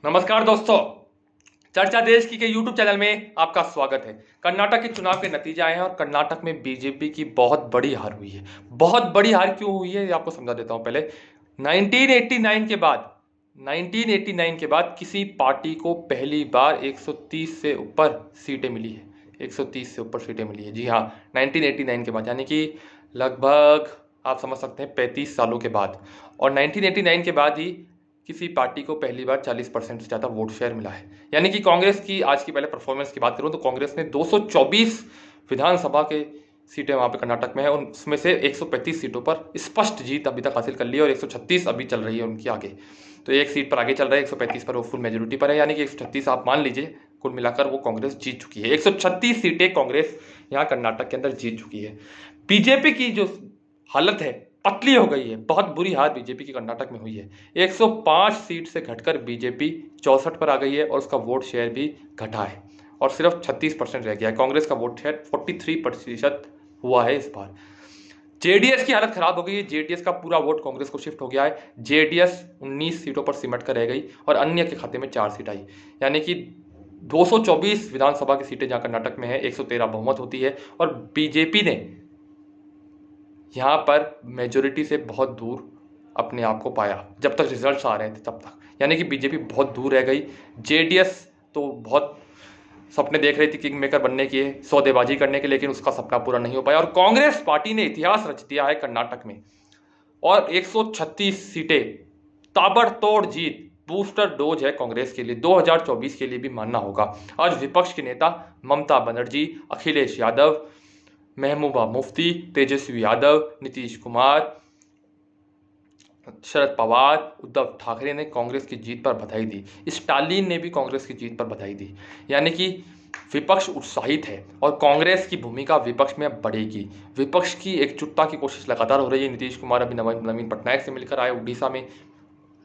नमस्कार दोस्तों, चर्चा देश की के यूट्यूब चैनल में आपका स्वागत है। कर्नाटक के चुनाव के नतीजे आए हैं और कर्नाटक में बीजेपी की बहुत बड़ी हार हुई है। बहुत बड़ी हार क्यों हुई है ये आपको समझा देता हूं। पहले 1989 के बाद 1989 के बाद किसी पार्टी को पहली बार 130 से ऊपर सीटें मिली है। 130 से ऊपर सीटें मिली है, जी हाँ, 1989 के बाद, यानी कि लगभग आप समझ सकते हैं 35 सालों के बाद। और 1989 के बाद ही किसी पार्टी को पहली बार 40% से ज़्यादा वोट शेयर मिला है। यानी कि कांग्रेस की आज की पहले परफॉर्मेंस की बात करूं तो कांग्रेस ने 224 विधानसभा के सीटें वहां पे कर्नाटक में है, उसमें से 135 सीटों पर स्पष्ट जीत अभी तक हासिल कर ली है और 136 अभी चल रही है उनकी आगे। तो एक सीट पर आगे चल रहा है, 135 पर वो फुल मेजोरिटी पर है, यानी कि 136 आप मान लीजिए कुल मिलाकर वो कांग्रेस जीत चुकी है। 136 सीटें कांग्रेस यहाँ कर्नाटक के अंदर जीत चुकी है। बीजेपी की जो हालत है पतली हो गई है, बहुत बुरी हार बीजेपी की कर्नाटक में हुई है। 105 सीट से घटकर बीजेपी 64 पर आ गई है और उसका वोट शेयर भी घटा है और सिर्फ 36% रह गया है। कांग्रेस का वोट शेयर 43% हुआ है इस बार। जेडीएस की हालत खराब हो गई है, जेडीएस का पूरा वोट कांग्रेस को शिफ्ट हो गया है। जेडीएस 19 सीटों पर सिमट कर रह गई और अन्य के खाते में 4 सीट आई, यानी कि 224 विधानसभा की सीटें जहां कर्नाटक में है, 113 बहुमत होती है और बीजेपी ने यहाँ पर मेजोरिटी से बहुत दूर अपने आप को पाया जब तक रिजल्ट्स आ रहे थे तब तक, यानी कि बीजेपी बहुत दूर रह गई। जेडीएस तो बहुत सपने देख रही थी किंग मेकर बनने के, सौदेबाजी करने के, लेकिन उसका सपना पूरा नहीं हो पाया और कांग्रेस पार्टी ने इतिहास रच दिया है कर्नाटक में और 136 सीटें, ताबड़तोड़ जीत, बूस्टर डोज है कांग्रेस के लिए, 2024 के लिए भी मानना होगा। आज विपक्ष के नेता ममता बनर्जी, अखिलेश यादव, महबूबा मुफ्ती, तेजस्वी यादव, नीतीश कुमार, शरद पवार, उद्धव ठाकरे ने कांग्रेस की जीत पर बधाई दी। स्टालिन ने भी कांग्रेस की जीत पर बधाई दी, यानी कि विपक्ष उत्साहित है और कांग्रेस की भूमिका विपक्ष में अब बढ़ेगी। विपक्ष की एकजुटता की कोशिश लगातार हो रही है। नीतीश कुमार अभी नवीन पटनायक से मिलकर आए, उड़ीसा में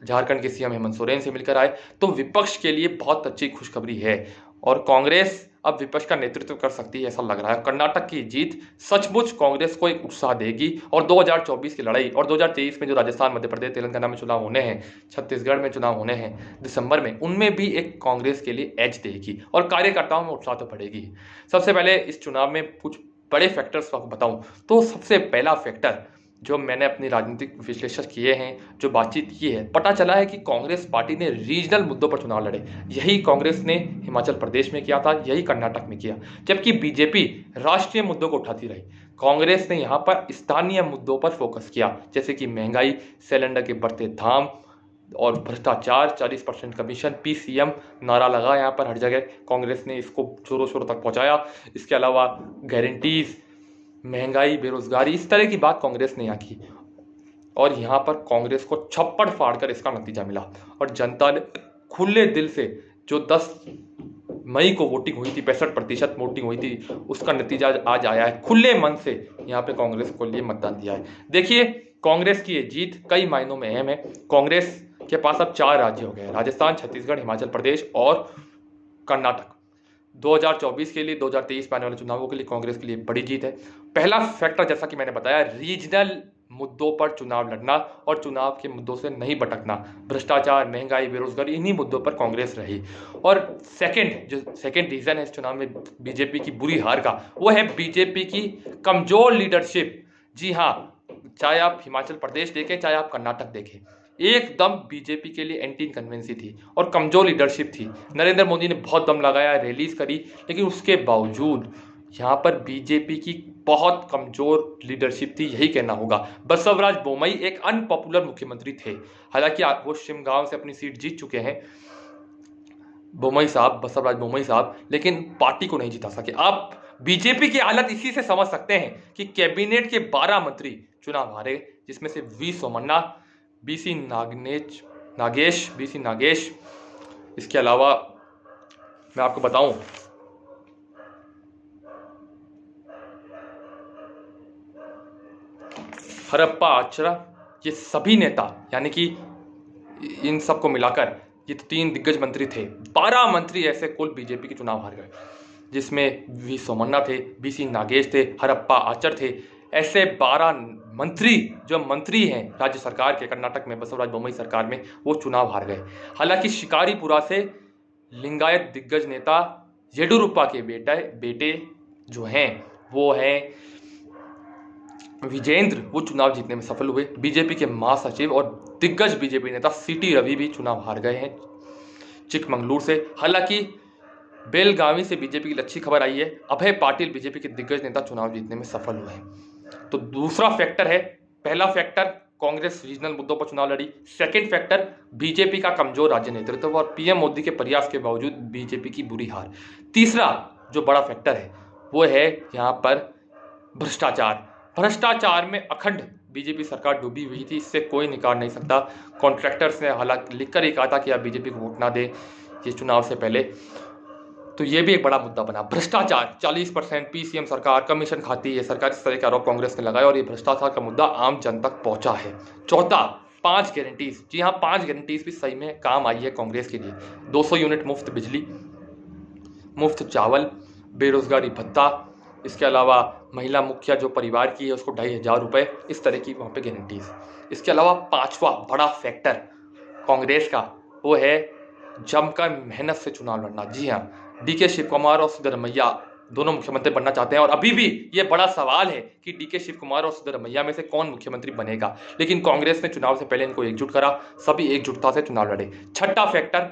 झारखंड के सीएम हेमंत सोरेन से मिलकर आए, तो विपक्ष के लिए बहुत अच्छी खुशखबरी है और कांग्रेस अब विपक्ष का नेतृत्व कर सकती है ऐसा लग रहा है। कर्नाटक की जीत सचमुच कांग्रेस को एक उत्साह देगी और 2024 की लड़ाई और 2023 में जो राजस्थान, मध्य प्रदेश, तेलंगाना में चुनाव होने हैं, छत्तीसगढ़ में चुनाव होने हैं दिसंबर में, उनमें भी एक कांग्रेस के लिए एज देगी और कार्यकर्ताओं में उत्साह तो बढ़ेगी। सबसे पहले इस चुनाव में कुछ बड़े फैक्टर्स आपको बताऊं तो सबसे पहला फैक्टर जो मैंने अपनी राजनीतिक विश्लेषण किए हैं, जो बातचीत की है, पता चला है कि कांग्रेस पार्टी ने रीजनल मुद्दों पर चुनाव लड़े। यही कांग्रेस ने हिमाचल प्रदेश में किया था, यही कर्नाटक में किया, जबकि बीजेपी राष्ट्रीय मुद्दों को उठाती रही। कांग्रेस ने यहाँ पर स्थानीय मुद्दों पर फोकस किया, जैसे कि महंगाई, सिलेंडर के बढ़ते दाम और भ्रष्टाचार, 40% कमीशन, पीसीएम नारा लगा यहाँ पर हर जगह, कांग्रेस ने इसको जोरों शोरों तक पहुँचाया। इसके अलावा गारंटीज, महंगाई, बेरोजगारी, इस तरह की बात कांग्रेस ने यहाँ की और यहाँ पर कांग्रेस को छप्पड़ फाड़कर इसका नतीजा मिला और जनता ने खुले दिल से, जो 10 मई को वोटिंग हुई थी, 65% वोटिंग हुई थी, उसका नतीजा आज आया है। खुले मन से यहाँ पे कांग्रेस को लिए मतदान दिया है। देखिए, कांग्रेस की ये जीत कई मायनों में अहम है। कांग्रेस के पास अब 4 राज्य हो गए, राजस्थान, छत्तीसगढ़, हिमाचल प्रदेश और कर्नाटक। 2024 के लिए, 2023 में आने वाले चुनावों के लिए कांग्रेस के लिए बड़ी जीत है। पहला फैक्टर, जैसा कि मैंने बताया, रीजनल मुद्दों पर चुनाव लड़ना और चुनाव के मुद्दों से नहीं भटकना। भ्रष्टाचार, महंगाई, बेरोजगारी, इन्हीं मुद्दों पर कांग्रेस रही। और सेकंड रीजन है इस चुनाव में बीजेपी की बुरी हार का, वो है बीजेपी की कमजोर लीडरशिप। जी हाँ, चाहे आप हिमाचल प्रदेश देखें, चाहे आप कर्नाटक देखें, एकदम बीजेपी के लिए एंटी इनकन्वेंसी थी और कमजोर लीडरशिप थी। नरेंद्र मोदी ने बहुत दम लगाया, रैलीज करी, लेकिन उसके बावजूद यहाँ पर बीजेपी की बहुत कमजोर लीडरशिप थी, यही कहना होगा। बसवराज बोमई एक अनपॉपुलर मुख्यमंत्री थे, हालांकि वो शिमगांव से अपनी सीट जीत चुके हैं, बसवराज बोमई साहब, लेकिन पार्टी को नहीं जिता सके। आप बीजेपी की हालत इसी से समझ सकते हैं कि कैबिनेट के 12 मंत्री चुनाव हारे, जिसमें से वी सोमन्ना, बीसी नागेश, इसके अलावा मैं आपको बताऊं, हरप्पा आचरा, ये सभी नेता, यानी कि इन सबको मिलाकर ये 3 दिग्गज मंत्री थे। 12 मंत्री ऐसे कुल बीजेपी के चुनाव हार गए, जिसमें वी सोमन्ना थे, बीसी नागेश थे, हरप्पा आचर थे, ऐसे 12 मंत्री जो मंत्री हैं राज्य सरकार के कर्नाटक में बसवराज बोम्मई सरकार में, वो चुनाव हार गए। हालांकि शिकारीपुरा से लिंगायत दिग्गज नेता येडुरप्पा के बेटे जो हैं वो हैं विजेंद्र, वो चुनाव जीतने में सफल हुए। बीजेपी के महासचिव और दिग्गज बीजेपी नेता सीटी रवि भी चुनाव हार गए हैं चिकमंगलूर से। हालांकि बेलगावी से बीजेपी की अच्छी खबर आई है, अभय पाटिल बीजेपी के दिग्गज नेता चुनाव जीतने में सफल हुए हैं। तो दूसरा फैक्टर है, पहला फैक्टर कांग्रेस रीजनल मुद्दों पर चुनाव लड़ी, सेकंड फैक्टर बीजेपी का कमजोर राज्य नेतृत्व और पीएम मोदी के प्रयास के बावजूद बीजेपी की बुरी हार। तीसरा जो बड़ा फैक्टर है वो है यहाँ पर भ्रष्टाचार। भ्रष्टाचार में अखंड बीजेपी सरकार डूबी हुई थी, इससे कोई निकाल नहीं सकता। कॉन्ट्रैक्टर्स ने हालांकि लिखकर ही कहा था कि आप बीजेपी को वोट ना दे ये चुनाव से पहले, तो ये भी एक बड़ा मुद्दा बना। भ्रष्टाचार 40% पीसीएम सरकार कमीशन खाती है, सरकार इस तरह के आरोप कांग्रेस ने लगाए और ये भ्रष्टाचार का मुद्दा आम जन तक पहुंचा है। चौथा 5 गारंटीज, जी हाँ 5 गारंटीज भी सही में काम आई है कांग्रेस के लिए। 200 यूनिट मुफ्त बिजली, मुफ्त चावल, बेरोजगारी भत्ता, इसके अलावा महिला मुखिया जो परिवार की है उसको 2500 रुपये, इस तरह की वहाँ पे गारंटीज। इसके अलावा 5वां बड़ा फैक्टर कांग्रेस का वो है जमकर मेहनत से चुनाव लड़ना। जी हाँ, डीके शिव कुमार और सिद्धरमैया दोनों मुख्यमंत्री बनना चाहते हैं और अभी भी ये बड़ा सवाल है कि डीके शिव कुमार और सिद्धरमैया में से कौन मुख्यमंत्री बनेगा, लेकिन कांग्रेस ने चुनाव से पहले इनको एकजुट करा, सभी एकजुटता से चुनाव लड़े। छठा फैक्टर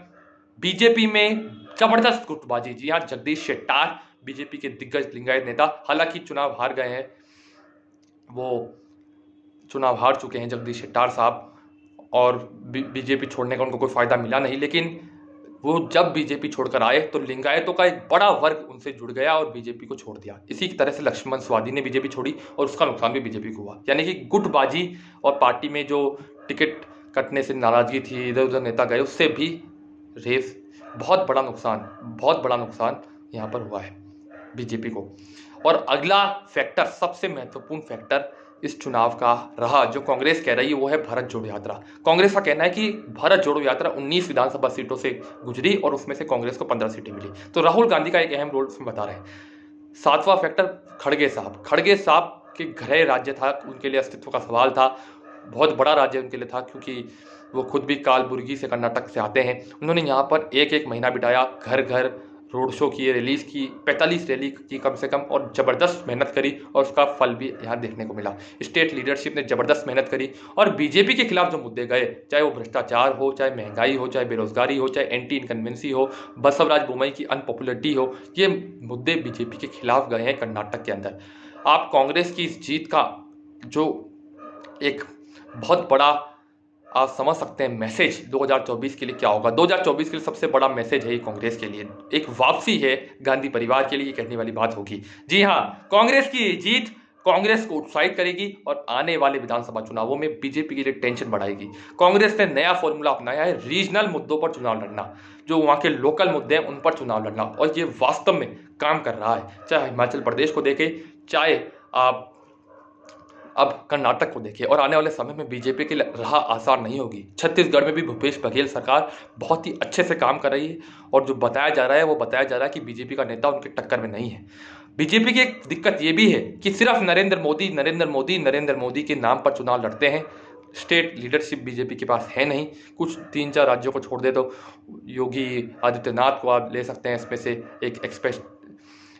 बीजेपी में जबरदस्त गुटबाजी। जी हाँ, जगदीश शेट्टार बीजेपी के दिग्गज लिंगायत नेता, हालांकि चुनाव हार गए हैं, वो चुनाव हार चुके हैं जगदीश शेट्टार साहब और बीजेपी छोड़ने का उनको कोई फायदा मिला नहीं, लेकिन वो जब बीजेपी छोड़कर आए तो लिंगायतों का एक बड़ा वर्ग उनसे जुड़ गया और बीजेपी को छोड़ दिया। इसी तरह से लक्ष्मण स्वादी ने बीजेपी छोड़ी और उसका नुकसान भी बीजेपी को हुआ। यानी कि गुटबाजी और पार्टी में जो टिकट कटने से नाराजगी थी, इधर उधर नेता गए, उससे भी रेस बहुत बड़ा नुकसान यहाँ पर हुआ है बीजेपी को। और अगला फैक्टर, सबसे महत्वपूर्ण फैक्टर इस चुनाव का रहा जो कांग्रेस कह रही है वो है भारत जोड़ो यात्रा। कांग्रेस का कहना है कि भारत जोड़ो यात्रा 19 विधानसभा सीटों से गुजरी और उसमें से कांग्रेस को 15 सीटें मिली, तो राहुल गांधी का एक अहम रोल उसमें बता रहे हैं। 7वां फैक्टर खड़गे साहब के गृह राज्य था, उनके लिए अस्तित्व का सवाल था, बहुत बड़ा राज्य उनके लिए था क्योंकि वो खुद भी कालबुर्गी से कर्नाटक से आते हैं। उन्होंने यहाँ पर एक महीना बिताया, घर घर रोड शो किए, रिलीज की, 45 रैली की कम से कम, और ज़बरदस्त मेहनत करी और उसका फल भी यहाँ देखने को मिला। स्टेट लीडरशिप ने ज़बरदस्त मेहनत करी और बीजेपी के खिलाफ जो मुद्दे गए, चाहे वो भ्रष्टाचार हो, चाहे महंगाई हो, चाहे बेरोजगारी हो, चाहे एंटी इनकन्वेंसी हो, बसवराज बोम्मई की अनपॉपुलरिटी हो, ये मुद्दे बीजेपी के खिलाफ गए हैं कर्नाटक के अंदर। आप कांग्रेस की इस जीत का जो एक बहुत बड़ा आप समझ सकते हैं मैसेज 2024 के लिए क्या होगा। 2024 के लिए सबसे बड़ा मैसेज है कांग्रेस के लिए, एक वापसी है गांधी परिवार के लिए, ये कहने वाली बात होगी। जी हाँ, कांग्रेस की जीत कांग्रेस को उत्साहित करेगी और आने वाले विधानसभा चुनावों में बीजेपी के लिए टेंशन बढ़ाएगी। कांग्रेस ने नया फॉर्मूला अपनाया है, रीजनल मुद्दों पर चुनाव लड़ना, जो वहाँ के लोकल मुद्दे हैं उन पर चुनाव लड़ना, और ये वास्तव में काम कर रहा है। चाहे हिमाचल प्रदेश को देखें, चाहे आप अब कर्नाटक को देखिए, और आने वाले समय में बीजेपी की राह आसान नहीं होगी। छत्तीसगढ़ में भी भूपेश बघेल सरकार बहुत ही अच्छे से काम कर रही है और जो बताया जा रहा है कि बीजेपी का नेता उनके टक्कर में नहीं है। बीजेपी की एक दिक्कत ये भी है कि सिर्फ नरेंद्र मोदी के नाम पर चुनाव लड़ते हैं। स्टेट लीडरशिप बीजेपी के पास है नहीं। कुछ 3-4 राज्यों को छोड़ दे तो योगी आदित्यनाथ को आप ले सकते हैं इसमें से एक एक्सप्रेस,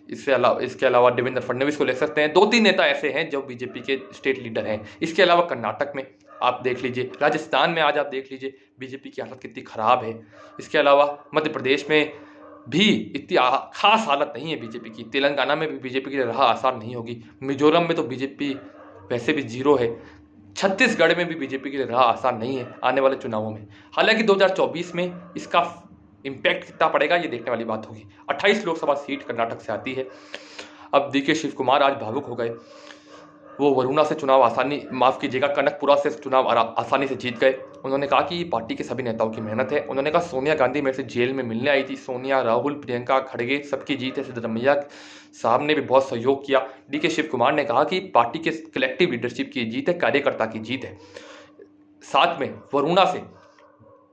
इसके अलावा देवेंद्र फडणवीस को ले सकते हैं। 2-3 नेता ऐसे हैं जो बीजेपी के स्टेट लीडर हैं। इसके अलावा कर्नाटक में आप देख लीजिए, राजस्थान में आज आप देख लीजिए बीजेपी की हालत कितनी खराब है। इसके अलावा मध्य प्रदेश में भी इतनी खास हालत नहीं है बीजेपी की। तेलंगाना में भी बीजेपी की राह आसान नहीं होगी। मिजोरम में तो बीजेपी वैसे भी जीरो है। छत्तीसगढ़ में भी बीजेपी की राह आसान नहीं है आने वाले चुनावों में। हालांकि 2024 में इसका इम्पैक्ट कितना पड़ेगा ये देखने वाली बात होगी। 28 लोकसभा सीट कर्नाटक से आती है। अब डीके शिव कुमार आज भावुक हो गए, वो वरुणा से चुनाव कनकपुरा से चुनाव आसानी से जीत गए। उन्होंने कहा कि पार्टी के सभी नेताओं की मेहनत है। उन्होंने कहा सोनिया गांधी मेरे से जेल में मिलने आई थी, सोनिया, राहुल, प्रियंका खड़गे सबकी जीत है। सिद्धरमैया साहब ने भी बहुत सहयोग किया। डीके शिव कुमार ने कहा कि पार्टी के कलेक्टिव लीडरशिप की जीत है, कार्यकर्ता की जीत है। साथ में वरुणा से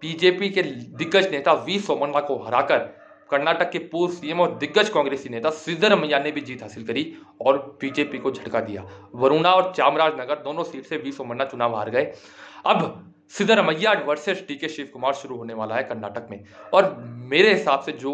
बीजेपी के दिग्गज नेता वी सोमन्ना को हराकर कर्नाटक के पूर्व सीएम और दिग्गज कांग्रेसी नेता सिद्धरमैया ने भी जीत हासिल करी और बीजेपी को झटका दिया। वरुणा और चामराजनगर दोनों सीट से वी सोमन्ना चुनाव हार गए। अब सिद्धरमैया वर्सेस डीके शिव कुमार शुरू होने वाला है कर्नाटक में। और मेरे हिसाब से जो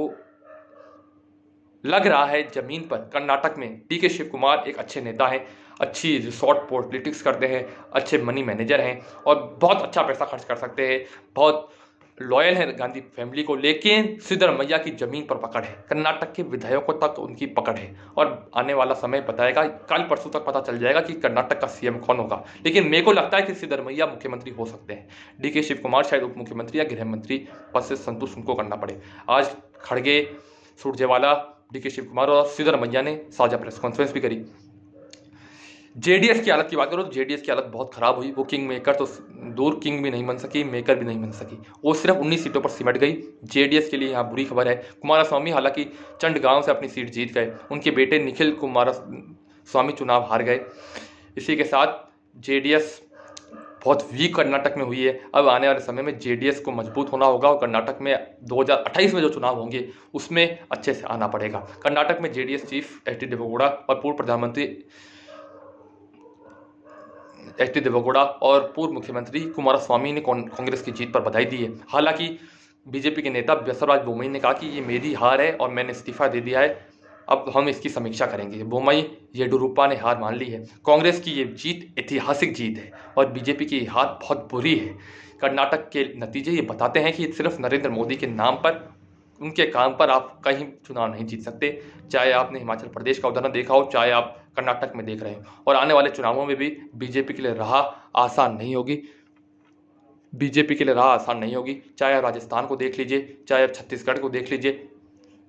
लग रहा है जमीन पर, कर्नाटक में डीके शिव कुमार एक अच्छे नेता हैं, अच्छी रिसोर्ट पॉलिटिक्स करते हैं, अच्छे मनी मैनेजर हैं और बहुत अच्छा पैसा खर्च कर सकते हैं, बहुत लॉयल है गांधी फैमिली को। लेकिन सिद्धरमैया की जमीन पर पकड़ है, कर्नाटक के विधायकों तक उनकी पकड़ है और आने वाला समय बताएगा, कल परसों तक पता चल जाएगा कि कर्नाटक का सीएम कौन होगा। लेकिन मेरे को लगता है कि सिद्धरमैया मुख्यमंत्री हो सकते हैं, डीके शिव कुमार शायद उप मुख्यमंत्री या गृह मंत्री पद से संतुष्ट उनको करना पड़े। आज खड़गे, सुरजेवाला, डीके शिव कुमार और सिद्धरमैया ने साझा प्रेस कॉन्फ्रेंस भी करी। जेडीएस की हालत की बात करो तो जेडीएस की हालत बहुत खराब हुई। वो किंग मेकर तो दूर, किंग भी नहीं बन सकी, मेकर भी नहीं बन सकी, वो सिर्फ 19 सीटों पर सिमट गई। जेडीएस के लिए यहाँ बुरी खबर है। कुमारस्वामी हालांकि चंडगांव से अपनी सीट जीत गए, उनके बेटे निखिल कुमारस्वामी चुनाव हार गए। इसी के साथ जेडीएस बहुत वीक कर्नाटक में हुई है। अब आने वाले समय में जेडीएस को मजबूत होना होगा और कर्नाटक में 2028 में जो चुनाव होंगे उसमें अच्छे से आना पड़ेगा। कर्नाटक में JDS chief H D Deve Gowda और पूर्व प्रधानमंत्री एच डी देवेगौड़ा और पूर्व मुख्यमंत्री कुमारस्वामी ने कांग्रेस की जीत पर बधाई दी है। हालांकि बीजेपी के नेता बसवराज बोम्मई ने कहा कि ये मेरी हार है और मैंने इस्तीफा दे दिया है, अब हम इसकी समीक्षा करेंगे। बोम्मई, येडियुरप्पा ने हार मान ली है। कांग्रेस की ये जीत ऐतिहासिक जीत है और बीजेपी की हार बहुत बुरी है। कर्नाटक के नतीजे ये बताते हैं कि सिर्फ नरेंद्र मोदी के नाम पर, उनके काम पर आप कहीं चुनाव नहीं जीत सकते। चाहे आपने हिमाचल प्रदेश का उदाहरण देखा हो, चाहे आप कर्नाटक में देख रहे हो। और आने वाले चुनावों में भी बीजेपी के लिए राह आसान नहीं होगी। बीजेपी के लिए राह आसान नहीं होगी। चाहे आप राजस्थान को देख लीजिए, चाहे आप छत्तीसगढ़ को देख लीजिए,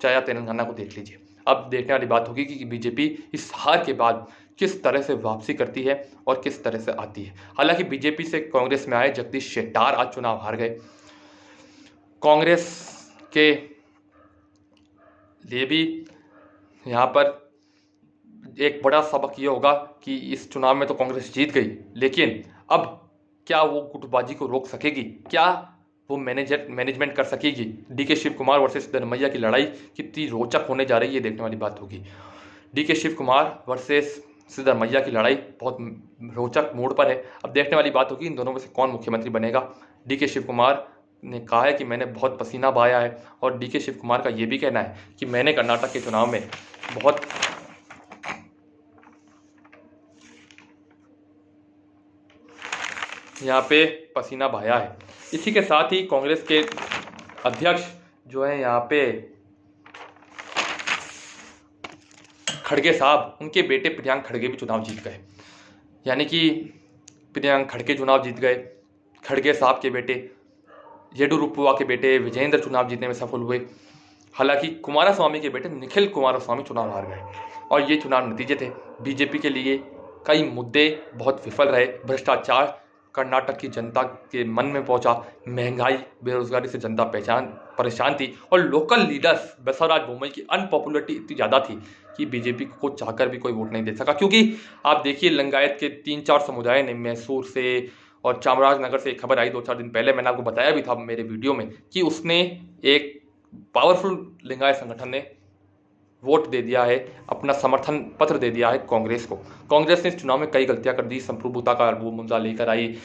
चाहे आप तेलंगाना को देख लीजिए। अब देखने वाली बात होगी कि बीजेपी इस हार के बाद किस तरह से वापसी करती है और किस तरह से आती है। हालांकि बीजेपी से कांग्रेस में आए जगदीश शेट्टार आज चुनाव हार गए। कांग्रेस के लिए भी यहाँ पर एक बड़ा सबक ये होगा कि इस चुनाव में तो कांग्रेस जीत गई, लेकिन अब क्या वो गुटबाजी को रोक सकेगी? क्या वो मैनेजमेंट कर सकेगी? डीके शिव कुमार वर्सेस सिद्धरमैया की लड़ाई कितनी रोचक होने जा रही है, देखने वाली बात होगी। डीके शिव कुमार वर्सेस सिद्धरमैया की लड़ाई बहुत रोचक मोड़ पर है। अब देखने वाली बात होगी इन दोनों में से कौन मुख्यमंत्री बनेगा। डीके शिव कुमार ने कहा है कि मैंने बहुत पसीना बहाया है और डीके शिव कुमार का ये भी कहना है कि मैंने कर्नाटक के चुनाव में बहुत यहाँ पे पसीना बहाया है। इसी के साथ ही कांग्रेस के अध्यक्ष जो है यहाँ पे खड़गे साहब, उनके बेटे प्रियांक खड़गे भी चुनाव जीत गए। यानी कि प्रियांक खड़गे चुनाव जीत गए। खड़गे साहब के बेटे, येडियुरप्पा के बेटे विजेंद्र चुनाव जीतने में सफल हुए। हालांकि कुमारस्वामी के बेटे निखिल कुमारस्वामी चुनाव हार गए और ये चुनाव नतीजे थे। बीजेपी के लिए कई मुद्दे बहुत विफल रहे। भ्रष्टाचार कर्नाटक की जनता के मन में पहुंचा, महंगाई, बेरोजगारी से जनता परेशान थी और लोकल लीडर्स बसवराज बोम्मई की अनपॉपुलरिटी इतनी ज़्यादा थी कि बीजेपी को चाहकर भी कोई वोट नहीं दे सका। क्योंकि आप देखिए लिंगायत के 3-4 समुदाय ने, मैसूर से और चामराजनगर से एक खबर आई 2-4 दिन पहले, मैंने आपको बताया भी था मेरे वीडियो में कि उसने एक पावरफुल लिंगायत संगठन ने वोट दे दिया है, अपना समर्थन पत्र दे दिया है कांग्रेस को। कांग्रेस ने इस चुनाव में कई गलतियां कर दी, संप्रभुता का वो मुद्दा लेकर आई।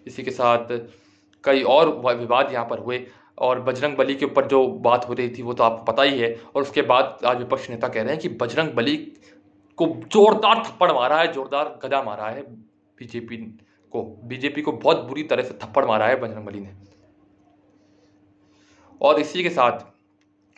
इसी के साथ कई और विवाद यहाँ पर हुए और बजरंग बली के ऊपर जो बात हो रही थी वो तो आपको पता ही है। और उसके बाद आज विपक्ष नेता कह रहे हैं कि बजरंग बली को जोरदार थप्पड़ मारा है, जोरदार गदा मारा है बीजेपी को बहुत बुरी तरह से थप्पड़ मारा है बजरंग बली ने। और इसी के साथ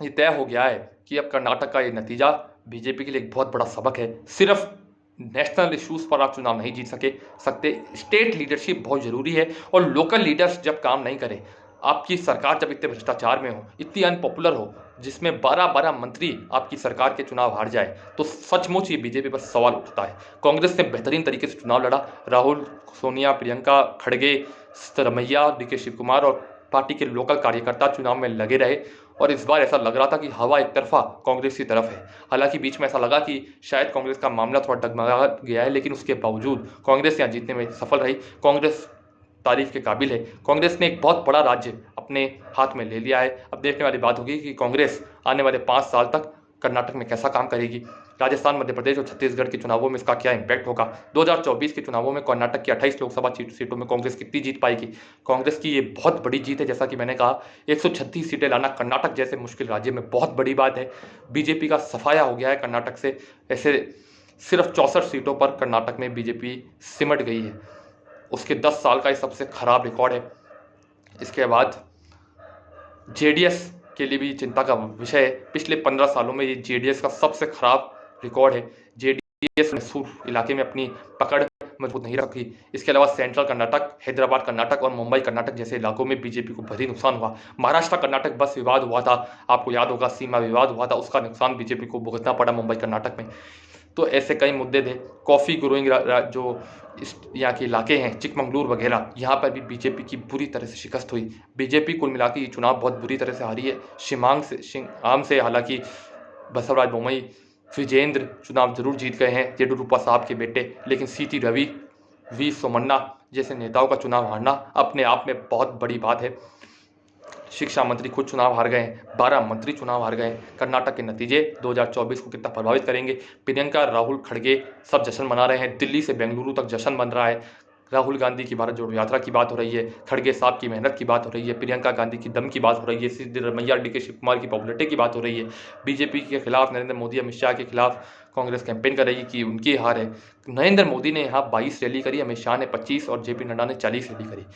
ये तय हो गया है कि अब कर्नाटक का ये नतीजा बीजेपी के लिए एक बहुत बड़ा सबक है। सिर्फ नेशनल इश्यूज पर आप चुनाव नहीं जीत सकते। स्टेट लीडरशिप बहुत जरूरी है और लोकल लीडर्स जब काम नहीं करें, आपकी सरकार जब इतने भ्रष्टाचार में हो, इतनी अनपॉपुलर हो, जिसमें 12-12 मंत्री आपकी सरकार के चुनाव हार जाए, तो सचमुच ये बीजेपी पर सवाल उठता है। कांग्रेस ने बेहतरीन तरीके से चुनाव लड़ा। राहुल, सोनिया, प्रियंका खड़गे, सिद्धरमैया, डीके शिव कुमार और पार्टी के लोकल कार्यकर्ता चुनाव में लगे रहे और इस बार ऐसा लग रहा था कि हवा एक तरफा कांग्रेस की तरफ है। हालांकि बीच में ऐसा लगा कि शायद कांग्रेस का मामला थोड़ा डगमगा गया है, लेकिन उसके बावजूद कांग्रेस यहाँ जीतने में सफल रही। कांग्रेस तारीफ के काबिल है। कांग्रेस ने एक बहुत बड़ा राज्य अपने हाथ में ले लिया है। अब देखने वाली बात होगी कि कांग्रेस आने वाले 5 साल तक कर्नाटक में कैसा काम करेगी, राजस्थान, मध्य प्रदेश और छत्तीसगढ़ के चुनावों में इसका क्या इम्पैक्ट होगा। 2024 के चुनावों में कर्नाटक की 28 लोकसभा सीटों में कांग्रेस कितनी जीत पाएगी। कांग्रेस की ये बहुत बड़ी जीत है। जैसा कि मैंने कहा, 136 सीटें लाना कर्नाटक जैसे मुश्किल राज्य में बहुत बड़ी बात है। बीजेपी का सफाया हो गया है कर्नाटक से। ऐसे सिर्फ 64 सीटों पर कर्नाटक में बीजेपी सिमट गई है। उसके 10 साल का ये सबसे खराब रिकॉर्ड है। इसके बाद जेडीएस के लिए भी चिंता का विषय है। पिछले 15 सालों में ये जेडीएस का सबसे खराब रिकॉर्ड है। जेडीएस मैसूर इलाके में अपनी पकड़ मजबूत नहीं रखी। इसके अलावा सेंट्रल कर्नाटक, हैदराबाद कर्नाटक और मुंबई कर्नाटक जैसे इलाकों में बीजेपी को भारी नुकसान हुआ। महाराष्ट्र कर्नाटक बस विवाद हुआ था, आपको याद होगा, सीमा विवाद हुआ था, उसका नुकसान बीजेपी को भुगतना पड़ा मुंबई कर्नाटक में। तो ऐसे कई मुद्दे थे। कॉफ़ी ग्रोइंग जो यहाँ के इलाके हैं, चिकमंगलूर वगैरह, यहाँ पर भी बीजेपी की बुरी तरह से शिकस्त हुई। बीजेपी कुल मिला के ये चुनाव बहुत बुरी तरह से हारी है। शिंगाम से हालांकि बसवराज बोम्मई, विजेंद्र चुनाव जरूर जीत गए हैं, येडियुरप्पा साहब के बेटे, लेकिन सीटी रवि, वी सोमन्ना जैसे नेताओं का चुनाव हारना अपने आप में बहुत बड़ी बात है। शिक्षा मंत्री खुद चुनाव हार गए हैं, 12 मंत्री चुनाव हार गए। कर्नाटक के नतीजे 2024 को कितना प्रभावित करेंगे। प्रियंका, राहुल, खड़गे सब जश्न मना रहे हैं। दिल्ली से बेंगलुरु तक जश्न बन रहा है। राहुल गांधी की भारत जोड़ो यात्रा की बात हो रही है, खड़गे साहब की मेहनत की बात हो रही है, प्रियंका गांधी की दम की बात हो रही है, सिद्धरमैया, डीके शिव कुमार की पॉपुलरिटी की बात हो रही है। बीजेपी के खिलाफ नरेंद्र मोदी, अमित शाह के खिलाफ कांग्रेस कैंपेन कर रही है कि उनकी हार है। नरेंद्र मोदी ने यहाँ 22 रैली करी, अमित शाह ने 25 और जेपी नड्डा ने 40 रैली करी।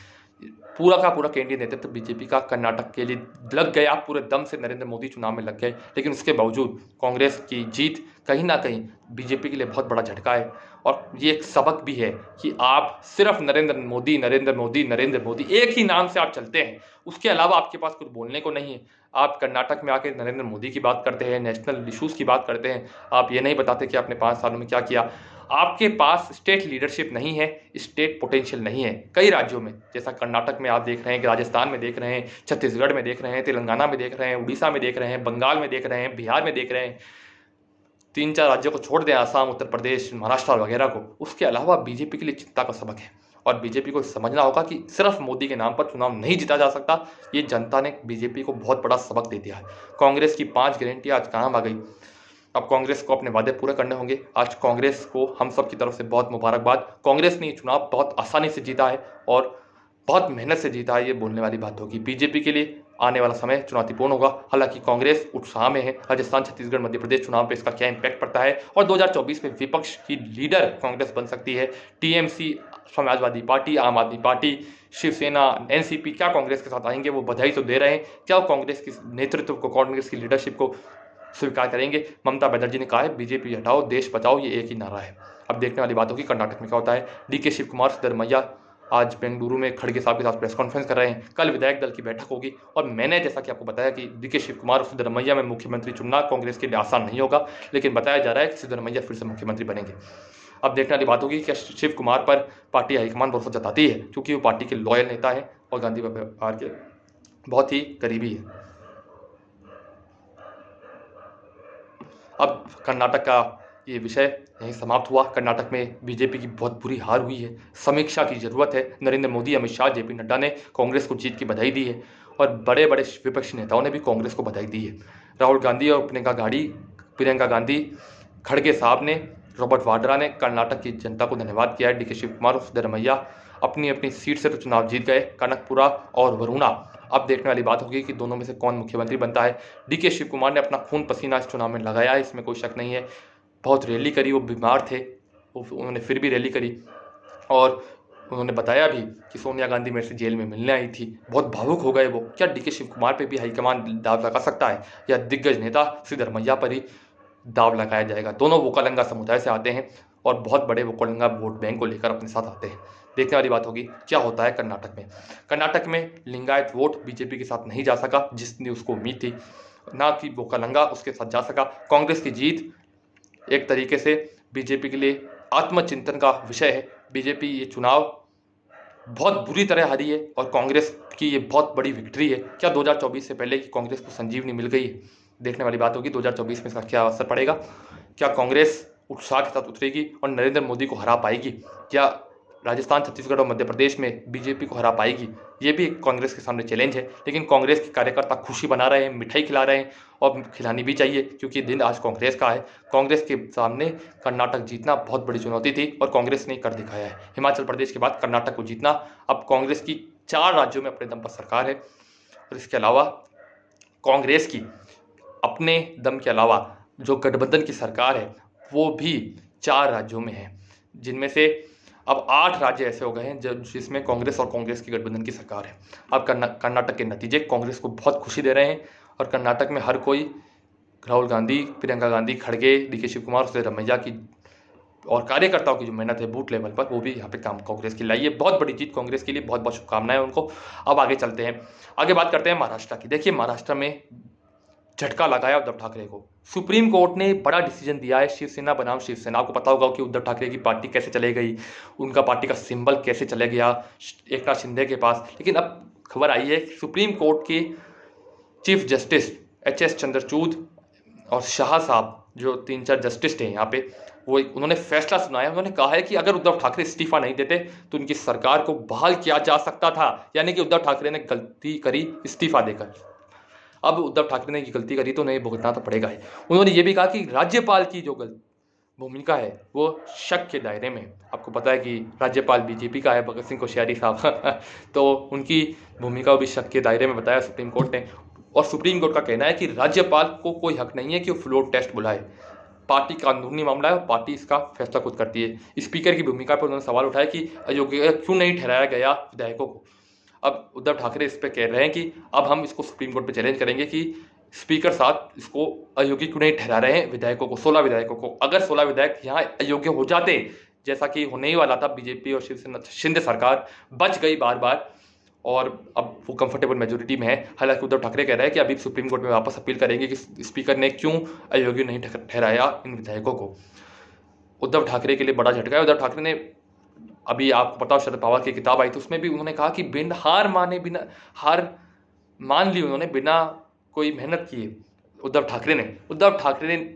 पूरा का पूरा केंद्रीय नेतृत्व बीजेपी का कर्नाटक के लिए लग गया, पूरे दम से नरेंद्र मोदी चुनाव में लग गए। लेकिन उसके बावजूद कांग्रेस की जीत कहीं ना कहीं बीजेपी के लिए बहुत बड़ा झटका है। और ये एक सबक भी है कि आप सिर्फ नरेंद्र मोदी नरेंद्र मोदी नरेंद्र मोदी एक ही नाम से आप चलते हैं, उसके अलावा आपके पास कुछ बोलने को नहीं है। आप कर्नाटक में आके नरेंद्र मोदी की बात करते हैं, नेशनल इशूज़ की बात करते हैं, आप ये नहीं बताते कि आपने 5 सालों में क्या किया। आपके पास स्टेट लीडरशिप नहीं है, स्टेट पोटेंशियल नहीं है। कई राज्यों में, जैसा कर्नाटक में आप देख रहे हैं, कि राजस्थान में देख रहे हैं, छत्तीसगढ़ में देख रहे हैं, तेलंगाना में देख रहे हैं, उड़ीसा में देख रहे हैं, बंगाल में देख रहे हैं, बिहार में देख रहे हैं, 3-4 राज्यों को छोड़ दें, आसाम, उत्तर प्रदेश, महाराष्ट्र वगैरह को, उसके अलावा बीजेपी के लिए चिंता का सबक है। और बीजेपी को समझना होगा कि सिर्फ मोदी के नाम पर चुनाव नहीं जीता जा सकता। ये जनता ने बीजेपी को बहुत बड़ा सबक दे दिया है। कांग्रेस की 5 गारंटियां आज काम आ गई। अब कांग्रेस को अपने वादे पूरे करने होंगे। आज कांग्रेस को हम सब की तरफ से बहुत मुबारकबाद। कांग्रेस ने ये चुनाव बहुत आसानी से जीता है और बहुत मेहनत से जीता है, ये बोलने वाली बात होगी। बीजेपी के लिए आने वाला समय चुनौतीपूर्ण होगा। हालांकि कांग्रेस उत्साह में है। राजस्थान, छत्तीसगढ़, मध्य प्रदेश चुनाव पे इसका क्या इम्पैक्ट पड़ता है और 2024 में विपक्ष की लीडर कांग्रेस बन सकती है। टीएमसी, समाजवादी पार्टी, आम आदमी पार्टी, शिवसेना, एनसीपी क्या कांग्रेस के साथ आएंगे? वो बधाई तो दे रहे हैं, क्या वो कांग्रेस की नेतृत्व को, कांग्रेस की लीडरशिप को स्वीकार करेंगे? ममता बनर्जी ने कहा है बीजेपी हटाओ देश बचाओ, ये एक ही नारा है। अब देखने वाली बात होगी कर्नाटक में क्या होता है। डीके शिव कुमार, सिद्धरमैया आज बेंगलुरु में खड़गे साहब के साथ प्रेस कॉन्फ्रेंस कर रहे हैं। कल विधायक दल की बैठक होगी और मैंने जैसा कि आपको बताया कि डीके शिव कुमार और सिद्धरमैया में मुख्यमंत्री चुनना कांग्रेस के लिए आसान नहीं होगा, लेकिन बताया जा रहा है कि सिद्धरमैया फिर से मुख्यमंत्री बनेंगे। अब देखने वाली बात होगी कि शिव कुमार पर पार्टी हाईकमान भरोसा जताती है, क्योंकि वो पार्टी के लॉयल नेता है और गांधी परिवार के बहुत ही करीबी है। अब कर्नाटक का ये विषय यहीं समाप्त हुआ। कर्नाटक में बीजेपी की बहुत बुरी हार हुई है, समीक्षा की जरूरत है। नरेंद्र मोदी, अमित शाह, जेपी नड्डा ने कांग्रेस को जीत की बधाई दी है और बड़े बड़े विपक्षी नेताओं ने भी कांग्रेस को बधाई दी है। राहुल गांधी और प्रियंका गांधी, खड़गे साहब ने, रॉबर्ट वाड्रा ने कर्नाटक की जनता को धन्यवाद किया है। डीके शिव कुमार और सिद्धरमैया अपनी अपनी सीट से तो चुनाव जीत गए, कनकपुरा और वरुणा। अब देखने वाली बात होगी कि दोनों में से कौन मुख्यमंत्री बनता है। डीके शिव कुमार ने अपना खून पसीना इस चुनाव में लगाया है, इसमें कोई शक नहीं है। बहुत रैली करी, वो बीमार थे, उन्होंने फिर भी रैली करी और उन्होंने बताया भी कि सोनिया गांधी मेरे से जेल में मिलने आई थी। बहुत भावुक हो गए वो। क्या डीके शिव कुमार पे भी हाईकमान दाव लगा सकता है या दिग्गज नेता सिद्धरमैया पर ही दाव लगाया जाएगा? दोनों वोकालंगा समुदाय से आते हैं और बहुत बड़े वोकालंगा वोट बैंक को लेकर अपने साथ आते हैं। देखने वाली बात होगी क्या होता है कर्नाटक में। कर्नाटक में लिंगायत वोट बीजेपी के साथ नहीं जा सका, जिसने उसको उम्मीद थी, ना कि वोकालंगा उसके साथ जा सका। कांग्रेस की जीत एक तरीके से बीजेपी के लिए आत्मचिंतन का विषय है। बीजेपी ये चुनाव बहुत बुरी तरह हारी है और कांग्रेस की ये बहुत बड़ी विक्ट्री है। क्या 2024 से पहले की कांग्रेस को संजीवनी मिल गई है? देखने वाली बात होगी 2024 में इसका क्या असर पड़ेगा। क्या कांग्रेस उत्साह के साथ उतरेगी और नरेंद्र मोदी को हरा पाएगी? क्या राजस्थान, छत्तीसगढ़ और मध्य प्रदेश में बीजेपी को हरा पाएगी, ये भी कांग्रेस के सामने चैलेंज है। लेकिन कांग्रेस के कार्यकर्ता खुशी बना रहे हैं, मिठाई खिला रहे हैं और खिलानी भी चाहिए, क्योंकि दिन आज कांग्रेस का है। कांग्रेस के सामने कर्नाटक जीतना बहुत बड़ी चुनौती थी और कांग्रेस ने कर दिखाया है। हिमाचल प्रदेश के बाद कर्नाटक को जीतना, अब कांग्रेस की 4 राज्यों में अपने दम पर सरकार है। और इसके अलावा कांग्रेस की अपने दम के अलावा जो गठबंधन की सरकार है वो भी 4 राज्यों में है, जिनमें से अब 8 राज्य ऐसे हो गए हैं जिसमें कांग्रेस और कांग्रेस की गठबंधन की सरकार है। अब कर्नाटक के नतीजे कांग्रेस को बहुत खुशी दे रहे हैं और कर्नाटक में हर कोई राहुल गांधी, प्रियंका गांधी खड़गे, डीके शिव कुमार, सुधीर रमैया की और कार्यकर्ताओं की जो मेहनत है बूथ लेवल पर, वो भी यहाँ पे काम कांग्रेस की लाई है। बहुत बड़ी जीत कांग्रेस के लिए, बहुत बहुत शुभकामनाएं उनको। अब आगे चलते हैं, आगे बात करते हैं महाराष्ट्र की। देखिए महाराष्ट्र में झटका लगाया उद्धव ठाकरे को। सुप्रीम कोर्ट ने बड़ा डिसीजन दिया है, शिवसेना बनाम शिवसेना। आपको पता होगा कि उद्धव ठाकरे की पार्टी कैसे चले गई, उनका पार्टी का सिंबल कैसे चले गया एकनाथ शिंदे के पास। लेकिन अब खबर आई है सुप्रीम कोर्ट के चीफ जस्टिस HS चंद्रचूड़ और शाह साहब, जो 3-4 जस्टिस थे यहाँ पे, वो उन्होंने फैसला सुनाया। उन्होंने कहा है कि अगर उद्धव ठाकरे इस्तीफा नहीं देते तो उनकी सरकार को बहाल किया जा सकता था। यानी कि उद्धव ठाकरे ने गलती करी इस्तीफा देकर। अब उद्धव ठाकरे ने ये गलती करी तो उन्हें भुगतना तो पड़ेगा ही। उन्होंने ये भी कहा कि राज्यपाल की जो भूमिका है वो शक के दायरे में। आपको पता है कि राज्यपाल बीजेपी का है, भगत सिंह कोश्यारी साहब तो उनकी भूमिका भी शक के दायरे में बताया सुप्रीम कोर्ट ने। और सुप्रीम कोर्ट का कहना है कि राज्यपाल को कोई हक नहीं है कि वो फ्लोर टेस्ट बुलाए। पार्टी कानूनी मामला है और पार्टी इसका फैसला खुद करती है। स्पीकर की भूमिका पर उन्होंने सवाल उठाया कि अयोग्य क्यों नहीं ठहराया गया विधायकों को। अब उद्धव ठाकरे इस पर कह रहे हैं कि अब हम इसको सुप्रीम कोर्ट पे चैलेंज करेंगे कि स्पीकर साहब इसको अयोग्य क्यों नहीं ठहरा रहे हैं विधायकों को, 16 विधायकों को। अगर 16 विधायक यहाँ अयोग्य हो जाते, जैसा कि होने ही वाला था, बीजेपी और शिवसेना शिंदे सरकार बच गई बार बार और अब वो कंफर्टेबल मेजोरिटी में है। हालांकि उद्धव ठाकरे कह रहे हैं कि अभी सुप्रीम कोर्ट में वापस अपील करेंगे कि स्पीकर ने क्यों अयोग्य नहीं ठहराया इन विधायकों को। उद्धव ठाकरे के लिए बड़ा झटका है। उद्धव ठाकरे ने अभी आपको पता हो शरद पवार की किताब आई थी, उसमें भी उन्होंने कहा कि हार मान ली उन्होंने बिना कोई मेहनत किए। उद्धव ठाकरे ने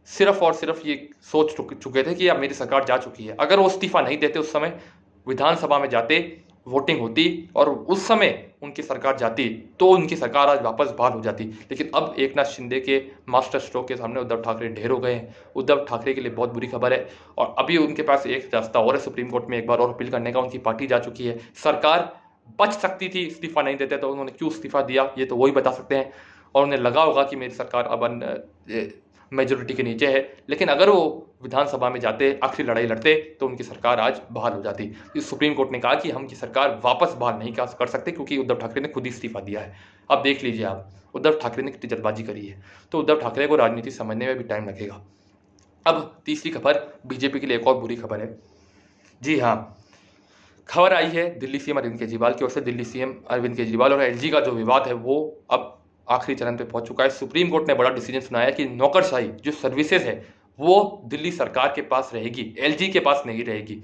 सिर्फ और सिर्फ ये सोच चुके थे कि अब मेरी सरकार जा चुकी है। अगर वो इस्तीफा नहीं देते, उस समय विधानसभा में जाते, वोटिंग होती और उस समय उनकी सरकार जाती, तो उनकी सरकार आज वापस बहाल हो जाती। लेकिन अब एकनाथ शिंदे के मास्टर स्ट्रोक के सामने उद्धव ठाकरे ढेर हो गए हैं। उद्धव ठाकरे के लिए बहुत बुरी खबर है और अभी उनके पास एक रास्ता और है, सुप्रीम कोर्ट में एक बार और अपील करने का। उनकी पार्टी जा चुकी है, सरकार बच सकती थी इस्तीफा नहीं देते तो। उन्होंने क्यों इस्तीफा दिया ये तो वही बता सकते हैं। और उन्हें लगा होगा कि मेरी सरकार अब मेजोरिटी के नीचे है। लेकिन अगर वो विधानसभा में जाते, आखिरी लड़ाई लड़ते, तो उनकी सरकार आज बहाल हो जाती। इस सुप्रीम कोर्ट ने कहा कि हम की सरकार वापस बहाल नहीं कर सकते, क्योंकि उद्धव ठाकरे ने खुद ही इस्तीफा दिया है। अब देख लीजिए आप, उद्धव ठाकरे ने कितनी जल्दबाजी करी है। तो उद्धव ठाकरे को राजनीति समझने में भी टाइम लगेगा। अब तीसरी खबर बीजेपी के लिए एक और बुरी खबर है। जी हाँ, खबर आई है दिल्ली सीएम अरविंद केजरीवाल की ओर से। दिल्ली सीएम अरविंद केजरीवाल और LG का जो विवाद है वो अब आखिरी चरण पे पहुंच चुका है। सुप्रीम कोर्ट ने बड़ा डिसीजन सुनाया कि नौकरशाही जो सर्विसेज है वो दिल्ली सरकार के पास रहेगी, LG के पास नहीं रहेगी।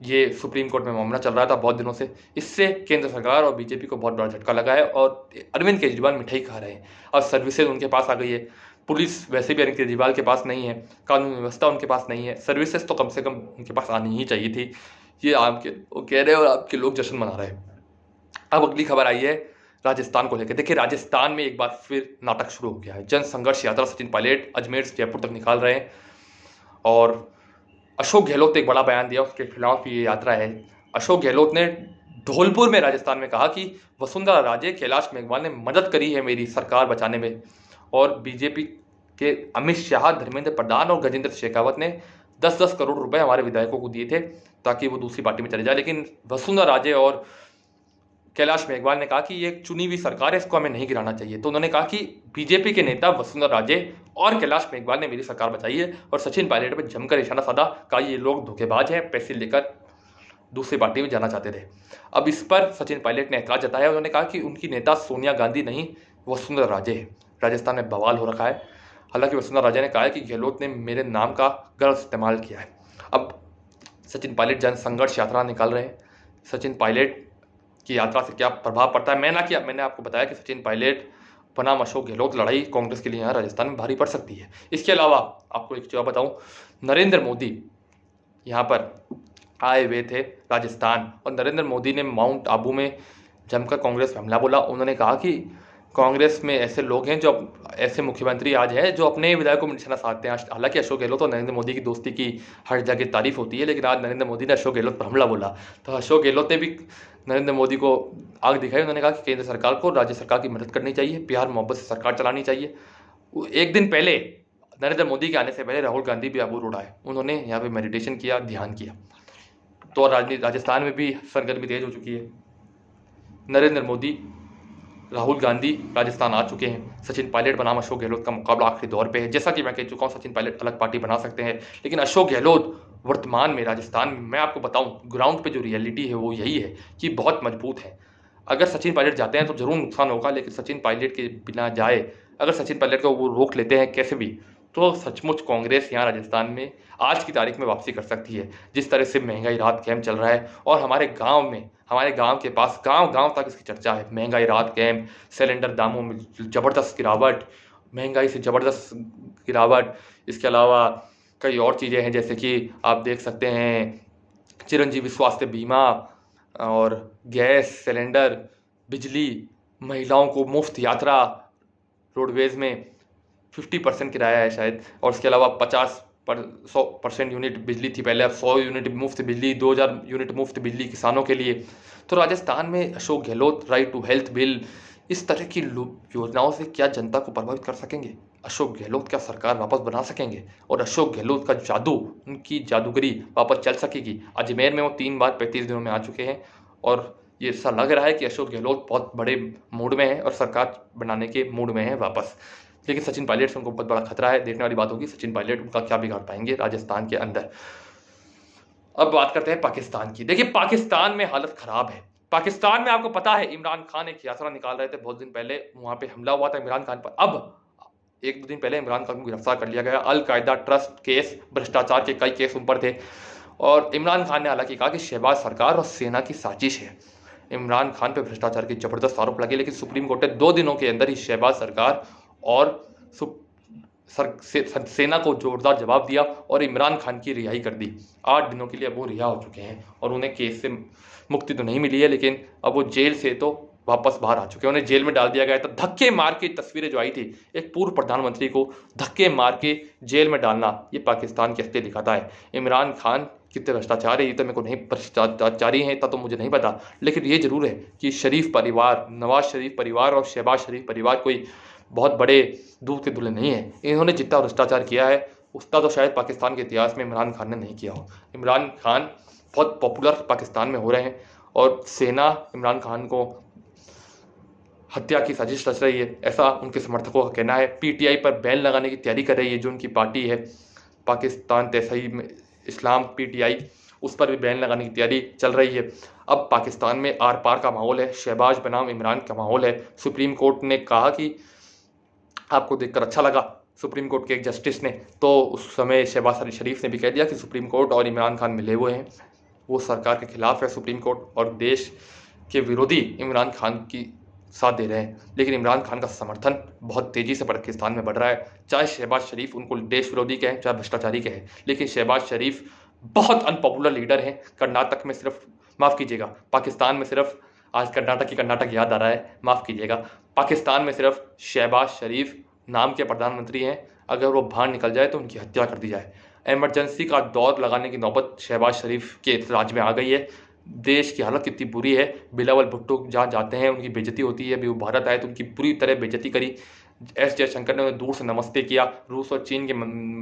ये सुप्रीम कोर्ट में मामला चल रहा था बहुत दिनों से। इससे केंद्र सरकार और बीजेपी को बहुत बड़ा झटका लगा है और अरविंद केजरीवाल मिठाई खा रहे हैं। अब सर्विसेज उनके पास आ गई है, पुलिस वैसे भी अरविंद केजरीवाल के पास नहीं है, कानून व्यवस्था उनके पास नहीं है, सर्विसेज तो कम से कम उनके पास आनी ही चाहिए थी। ये आपके वो कह रहे हैं और आपके लोग जश्न मना रहे हैं। अब अगली खबर आई है राजस्थान को लेकर। देखिए राजस्थान में एक बार फिर नाटक शुरू हो गया है। जन संघर्ष यात्रा सचिन पायलट अजमेर से जयपुर तक निकाल रहे हैं और अशोक गहलोत ने एक बड़ा बयान दिया, उसके खिलाफ ये यात्रा है। अशोक गहलोत ने धौलपुर में राजस्थान में कहा कि वसुंधरा राजे, कैलाश मेघवाल ने मदद करी है मेरी सरकार बचाने में। और बीजेपी के अमित शाह, धर्मेंद्र प्रधान और गजेंद्र शेखावत ने 10-10 करोड़ रुपए हमारे विधायकों को दिए थे ताकि वो दूसरी पार्टी में चले जाए। लेकिन वसुंधरा राजे और कैलाश मेघवाल ने कहा कि ये एक चुनी हुई सरकार है, इसको हमें नहीं गिराना चाहिए। तो उन्होंने कहा कि बीजेपी के नेता वसुंधरा राजे और कैलाश मेघवाल ने मेरी सरकार बचाई है। और सचिन पायलट पर जमकर निशाना साधा, कहा ये लोग धोखेबाज हैं, पैसे लेकर दूसरी पार्टी में जाना चाहते थे। अब इस पर सचिन पायलट ने एतराज जताया। उन्होंने कहा कि उनकी नेता सोनिया गांधी नहीं, वसुंधरा राजे है। राजस्थान में बवाल हो रखा है। हालांकि वसुंधरा राजे ने कहा है कि गहलोत ने मेरे नाम का गलत इस्तेमाल किया है। अब सचिन पायलट जन संघर्ष यात्रा निकाल रहे हैं। सचिन पायलट की यात्रा से क्या प्रभाव पड़ता है मैंने आपको बताया कि सचिन पायलट बनाम अशोक गहलोत लड़ाई कांग्रेस के लिए यहाँ राजस्थान में भारी पड़ सकती है। इसके अलावा आपको एक चीज़ बताऊं, नरेंद्र मोदी यहाँ पर आए हुए थे राजस्थान, और नरेंद्र मोदी ने माउंट आबू में जमकर कांग्रेस पर हमला बोला। उन्होंने कहा कि कांग्रेस में ऐसे लोग हैं जो ऐसे मुख्यमंत्री आज है जो अपने विधायकों में निशाना साधते हैं। हालांकि अशोक गहलोत और नरेंद्र मोदी की दोस्ती की हर जगह तारीफ होती है, लेकिन आज नरेंद्र मोदी ने अशोक गहलोत पर हमला बोला। तो अशोक गहलोत ने भी नरेंद्र मोदी को आग दिखाई। उन्होंने कहा कि केंद्र सरकार को राज्य सरकार की मदद करनी चाहिए, प्यार मोहब्बत से सरकार चलानी चाहिए। एक दिन पहले नरेंद्र मोदी के आने से पहले राहुल गांधी भी आबू रोड आए, उन्होंने यहाँ पे मेडिटेशन किया, ध्यान किया। तो राजस्थान में भी सरगर्मी तेज हो चुकी है। नरेंद्र मोदी, राहुल गांधी राजस्थान आ चुके हैं। सचिन पायलट बनाम अशोक गहलोत का मुकाबला आखिरी दौर पे है। जैसा कि मैं कह चुका हूँ, सचिन पायलट अलग पार्टी बना सकते हैं, लेकिन अशोक गहलोत वर्तमान में राजस्थान में, मैं आपको बताऊं, ग्राउंड पे जो रियलिटी है वो यही है कि बहुत मजबूत है। अगर सचिन पायलट जाते हैं तो जरूर नुकसान होगा, लेकिन सचिन पायलट के बिना जाए, अगर सचिन पायलट को वो रोक लेते हैं कैसे भी, तो सचमुच कांग्रेस यहाँ राजस्थान में आज की तारीख में वापसी कर सकती है। जिस तरह से महंगाई राहत कैंप चल रहा है, और हमारे गांव के पास गांव गांव तक इसकी चर्चा है। महंगाई राहत कैंप, सिलेंडर दामों में ज़बरदस्त गिरावट, महंगाई से ज़बरदस्त गिरावट। इसके अलावा कई और चीज़ें हैं, जैसे कि आप देख सकते हैं चिरंजीवी स्वास्थ्य बीमा, और गैस सिलेंडर, बिजली, महिलाओं को मुफ्त यात्रा, रोडवेज में 50% किराया है शायद, और इसके अलावा 100% यूनिट बिजली थी पहले, अब 100 यूनिट मुफ्त बिजली, 2000 यूनिट मुफ्त बिजली किसानों के लिए। तो राजस्थान में Ashok Gehlot right to health bill, इस तरह की योजनाओं से क्या जनता को प्रभावित कर सकेंगे? अशोक गहलोत क्या सरकार वापस बना सकेंगे? और अशोक गहलोत का जादू, उनकी जादूगरी वापस चल सकेगी? अजमेर में वो 3 बार 35 दिनों में आ चुके हैं, और ये ऐसा लग रहा है कि अशोक गहलोत बहुत बड़े मूड में है और सरकार बनाने के मूड में है वापस। लेकिन सचिन पायलट से उनको बहुत बड़ा खतरा है। देखने वाली बात होगी सचिन पायलट उनका क्या बिगाड़ पाएंगे राजस्थान के अंदर। अब बात करते हैं पाकिस्तान की। देखिए, पाकिस्तान में हालत खराब है। पाकिस्तान में आपको पता है इमरान खान एक यात्रा निकाल रहे थे, बहुत दिन पहले वहां पे हमला हुआ था इमरान खान पर। अब 1-2 दिन पहले इमरान खान को गिरफ्तार कर लिया गया। अल कायदा ट्रस्ट केस, भ्रष्टाचार के कई केस उन पर थे, और इमरान खान ने हालांकि कहा कि शहबाज सरकार और सेना की साजिश है। इमरान खान पर भ्रष्टाचार के जबरदस्त आरोप लगे, लेकिन सुप्रीम कोर्ट ने 2 दिनों के अंदर ही शहबाज सरकार और सेना को जोरदार जवाब दिया और इमरान खान की रिहाई कर दी। 8 दिनों के लिए अब वो रिहा हो चुके हैं, और उन्हें केस से मुक्ति तो नहीं मिली है, लेकिन अब वो जेल से तो वापस बाहर आ चुके हैं। उन्हें जेल में डाल दिया गया था। धक्के मार के तस्वीरें जो आई थी, एक पूर्व प्रधानमंत्री को धक्के मार के जेल में डालना, ये पाकिस्तान की असलियत दिखाता है। इमरान खान कितने भ्रष्टाचारी है ये तो मेरे को नहीं, भ्रष्टाचारी हैं इतना तो मुझे नहीं पता, लेकिन ये जरूर है कि शरीफ परिवार, नवाज शरीफ परिवार और शहबाज शरीफ परिवार कोई बहुत बड़े दूध के धुले नहीं है। इन्होंने जितना भ्रष्टाचार किया है उतना तो शायद पाकिस्तान के इतिहास में इमरान खान ने नहीं किया हो। इमरान खान बहुत पॉपुलर पाकिस्तान में हो रहे हैं, और सेना इमरान खान को हत्या की साजिश रच रही है, ऐसा उनके समर्थकों का कहना है। पीटीआई पर बैन लगाने की तैयारी कर रही है, जो उनकी पार्टी है पाकिस्तान तहरीक इस्लाम पीटीआई, उस पर भी बैन लगाने की तैयारी चल रही है। अब पाकिस्तान में आर पार का माहौल है, शहबाज बनाम इमरान का माहौल है। सुप्रीम कोर्ट ने कहा कि आपको देखकर अच्छा लगा, सुप्रीम कोर्ट के एक जस्टिस ने, तो उस समय शहबाज शरीफ ने भी कह दिया कि सुप्रीम कोर्ट और इमरान खान मिले हुए हैं, वो सरकार के खिलाफ है सुप्रीम कोर्ट, और देश के विरोधी इमरान खान की साथ दे रहे हैं। लेकिन इमरान खान का समर्थन बहुत तेज़ी से पाकिस्तान में बढ़ रहा है। चाहे शहबाज शरीफ उनको देश विरोधी कहें, चाहे भ्रष्टाचारी कहें, लेकिन शहबाज शरीफ बहुत अनपॉपुलर लीडर हैं। कर्नाटक में सिर्फ, माफ़ कीजिएगा, पाकिस्तान में सिर्फ, आज कर्नाटक याद आ रहा है, माफ़ कीजिएगा, पाकिस्तान में सिर्फ शहबाज शरीफ नाम के प्रधानमंत्री हैं। अगर वो बाहर निकल जाए तो उनकी हत्या कर दी जाए। इमरजेंसी का दौर लगाने की नौबत शहबाज शरीफ के राज में आ गई है। देश की हालत कितनी बुरी है, बिलावल भुट्टो जहाँ जाते हैं उनकी बेइज्जती होती है। अभी वो भारत आए तो उनकी पूरी तरह बेइज्जती करी। एस जयशंकर ने उन्हें दूर से नमस्ते किया। रूस और चीन के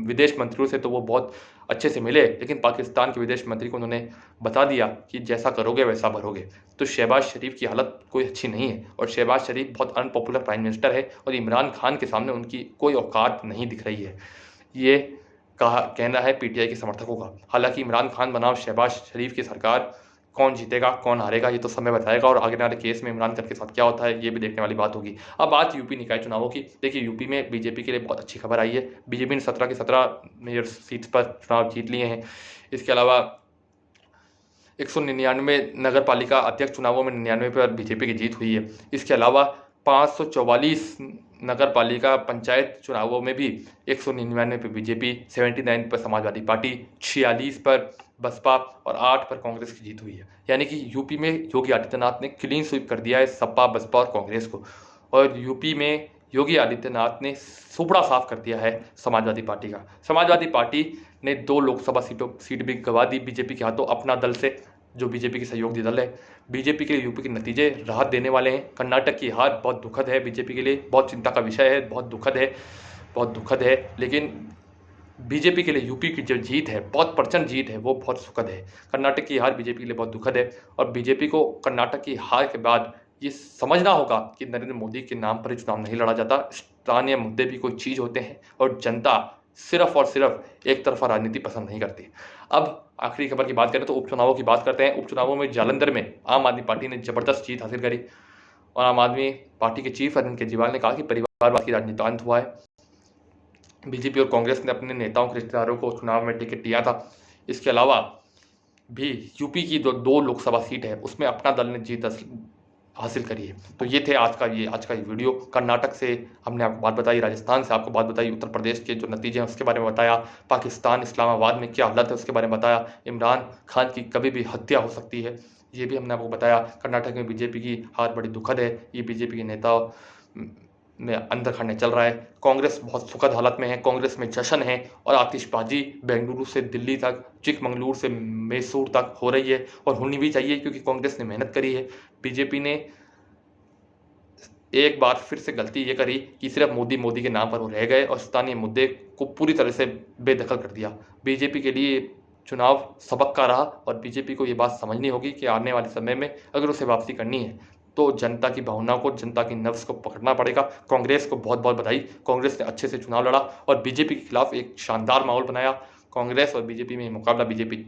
विदेश मंत्रियों से तो वो बहुत अच्छे से मिले, लेकिन पाकिस्तान के विदेश मंत्री को उन्होंने बता दिया कि जैसा करोगे वैसा भरोगे। तो शहबाज शरीफ की हालत कोई अच्छी नहीं है, और शहबाज शरीफ बहुत अनपॉपुलर प्राइम मिनिस्टर है, और इमरान खान के सामने उनकी कोई औकात नहीं दिख रही है। ये कहना है पीटीआई के समर्थकों का। हालांकि इमरान खान बनाम शहबाज शरीफ की सरकार, कौन जीतेगा कौन हारेगा ये तो समय बताएगा, और आगे वाले केस में इमरान खान के साथ क्या होता है ये भी देखने वाली बात होगी। अब बात यूपी निकाय चुनावों की। देखिए, यूपी में बीजेपी के लिए बहुत अच्छी खबर आई है। बीजेपी ने 17 की 17 मेयर सीट पर चुनाव जीत लिए हैं। इसके अलावा 199 नगर पालिका अध्यक्ष चुनावों में 99 पर बीजेपी की जीत हुई है। इसके अलावा 544 नगर पालिका पंचायत चुनावों में भी 199 पर बीजेपी, 79 पर समाजवादी पार्टी, 46 पर बसपा और 8 पर कांग्रेस की जीत हुई है। यानी कि यूपी में योगी आदित्यनाथ ने क्लीन स्वीप कर दिया है सपा, बसपा और कांग्रेस को। और यूपी में योगी आदित्यनाथ ने सुपड़ा साफ कर दिया है समाजवादी पार्टी का। समाजवादी पार्टी ने 2 लोकसभा सीट भी गंवा दी बीजेपी के हाथों अपना दल से, जो बीजेपी की सहयोगी दल है। बीजेपी के लिए यूपी के नतीजे राहत देने वाले हैं। कर्नाटक की हार बहुत दुखद है बीजेपी के लिए, बहुत चिंता का विषय है, बहुत दुखद है। लेकिन बीजेपी के लिए यूपी की जो जीत है, बहुत प्रचंड जीत है, वो बहुत सुखद है। कर्नाटक की हार बीजेपी के लिए बहुत दुखद है और बीजेपी को कर्नाटक की हार के बाद ये समझना होगा कि नरेंद्र मोदी के नाम पर ही चुनाव नहीं लड़ा जाता। स्थानीय मुद्दे भी कोई चीज़ होते हैं और जनता सिर्फ और सिर्फ एक तरफा राजनीति पसंद नहीं करती। अब आखिरी खबर की बात करें तो उपचुनावों की बात करते हैं। उपचुनावों में जालंधर में आम आदमी पार्टी ने जबरदस्त जीत हासिल करी और आम आदमी पार्टी के चीफ अरविंद केजरीवाल ने कहा कि परिवारवाद की राजनीति का अंत हुआ है। बीजेपी और कांग्रेस ने अपने नेताओं के रिश्तेदारों को चुनाव में टिकट दिया था। इसके अलावा भी यूपी की दो लोकसभा सीट है उसमें अपना दल ने जीत हासिल करी है। तो ये थे आज का ये वीडियो। कर्नाटक से हमने आपको बात बताई, राजस्थान से आपको बात बताई, उत्तर प्रदेश के जो नतीजे हैं उसके बारे में बताया, पाकिस्तान इस्लामाबाद में क्या हालत है उसके बारे में बताया, इमरान खान की कभी भी हत्या हो सकती है ये भी हमने आपको बताया। कर्नाटक में बीजेपी की हार बड़ी दुखद है, ये बीजेपी के नेताओं में अंदर खड़ने चल रहा है। कांग्रेस बहुत सुखद हालत में है, कांग्रेस में जश्न है और आतिशबाजी बेंगलुरु से दिल्ली तक, चिकमंगलुरु से मैसूर तक हो रही है और होनी भी चाहिए क्योंकि कांग्रेस ने मेहनत करी है। बीजेपी ने एक बार फिर से गलती ये करी कि सिर्फ मोदी के नाम पर वो रह गए और स्थानीय मुद्दे को पूरी तरह से बेदखल कर दिया। बीजेपी के लिए चुनाव सबक का रहा और बीजेपी को ये बात समझनी होगी कि आने वाले समय में अगर उसे वापसी करनी है तो जनता की भावनाओं को, जनता की नब्ज को पकड़ना पड़ेगा। कांग्रेस को बहुत बहुत बधाई, कांग्रेस ने अच्छे से चुनाव लड़ा और बीजेपी के खिलाफ एक शानदार माहौल बनाया। कांग्रेस और बीजेपी में मुकाबला बीजेपी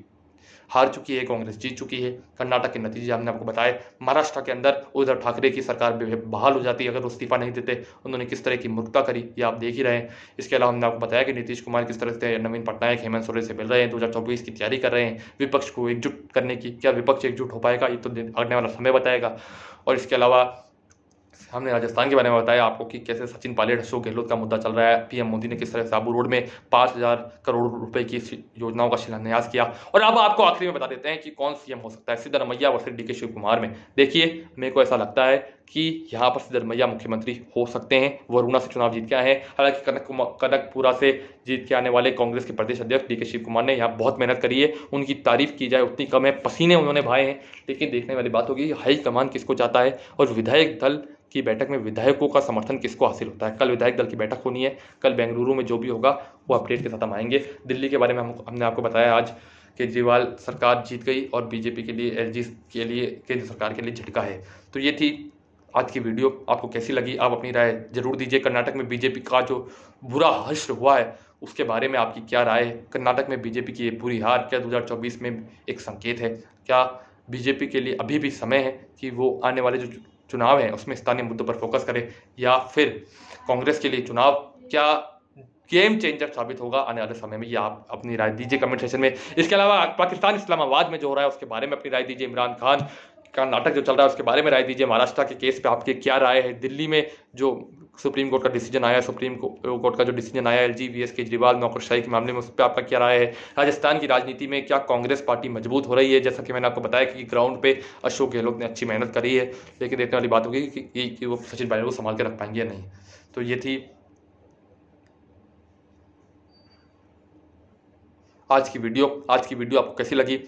हार चुकी है, कांग्रेस जीत चुकी है। कर्नाटक के नतीजे हमने आपको बताए। महाराष्ट्र के अंदर उद्धव ठाकरे की सरकार बहाल हो जाती है अगर वो इस्तीफा नहीं देते। उन्होंने किस तरह की मूर्खता करी ये आप देख ही रहे हैं। इसके अलावा हमने आपको बताया कि नीतीश कुमार किस तरह से नवीन पटनायक, हेमंत सोरेन से मिल रहे हैं, 2024 की तैयारी कर रहे हैं विपक्ष को एकजुट करने की। क्या विपक्ष एकजुट हो पाएगा ये तो आने वाला समय बताएगा। और इसके अलावा हमने राजस्थान के बारे में बताया आपको कि कैसे सचिन पायलट, अशोक गहलोत का मुद्दा चल रहा है। पीएम मोदी ने किस तरह से आबू रोड में 5,000 करोड़ रुपए की योजनाओं का शिलान्यास किया। और अब आपको आखिरी में बता देते हैं कि कौन सीएम हो सकता है, सिद्धरमैया वर्सेस डीके शिव कुमार में। देखिए, मेरे को ऐसा लगता है कि यहाँ पर सिद्धरमैया मुख्यमंत्री हो सकते हैं। वरुणा से चुनाव जीत के आए हैं। हालांकि कनकपुरा से जीत के आने वाले कांग्रेस के प्रदेश अध्यक्ष डीके शिव कुमार ने यहाँ बहुत मेहनत करी है, उनकी तारीफ की जाए उतनी कम है, पसीने उन्होंने भाए हैं। लेकिन देखने वाली बात होगी हाईकमान किसको चाहता है और विधायक दल की बैठक में विधायकों का समर्थन किसको हासिल होता है। कल विधायक दल की बैठक होनी है, कल बेंगलुरु में जो भी होगा वो अपडेट के साथ हम आएंगे। दिल्ली के बारे में हमने आपको बताया आज केजरीवाल सरकार जीत गई और बीजेपी के लिए, एलजी के लिए, केंद्र सरकार के लिए झटका है। तो ये थी आज की वीडियो। आपको कैसी लगी आप अपनी राय जरूर दीजिए। कर्नाटक में बीजेपी का जो बुरा हश्र हुआ है उसके बारे में आपकी क्या राय है। कर्नाटक में बीजेपी की ये बुरी हार क्या 2024 में एक संकेत है? क्या बीजेपी के लिए अभी भी समय है कि वो आने वाले जो चुनाव है उसमें स्थानीय मुद्दों पर फोकस करे, या फिर कांग्रेस के लिए चुनाव क्या गेम चेंजर साबित होगा आने वाले समय में? ये आप अपनी राय दीजिए कमेंट सेक्शन में। इसके अलावा पाकिस्तान इस्लामाबाद में जो हो रहा है उसके बारे में अपनी राय दीजिए। इमरान खान का नाटक जो चल रहा है उसके बारे में राय दीजिए। महाराष्ट्र के केस पे आपकी क्या राय है? दिल्ली में जो सुप्रीम कोर्ट का डिसीजन आया, सुप्रीम कोर्ट का जो डिसीजन आया एलजी वीएस केजरीवाल नौकरशाही के मामले में, उस पर आपका क्या राय है? राजस्थान की राजनीति में क्या कांग्रेस पार्टी मजबूत हो रही है? जैसा कि मैंने आपको बताया कि ग्राउंड पे अशोक गहलोत ने अच्छी मेहनत करी है, लेकिन देखने वाली बात होगी कि वो सचिन पायलट को संभाल के रख पाएंगे या नहीं। तो ये थी आज की वीडियो आपको कैसी लगी?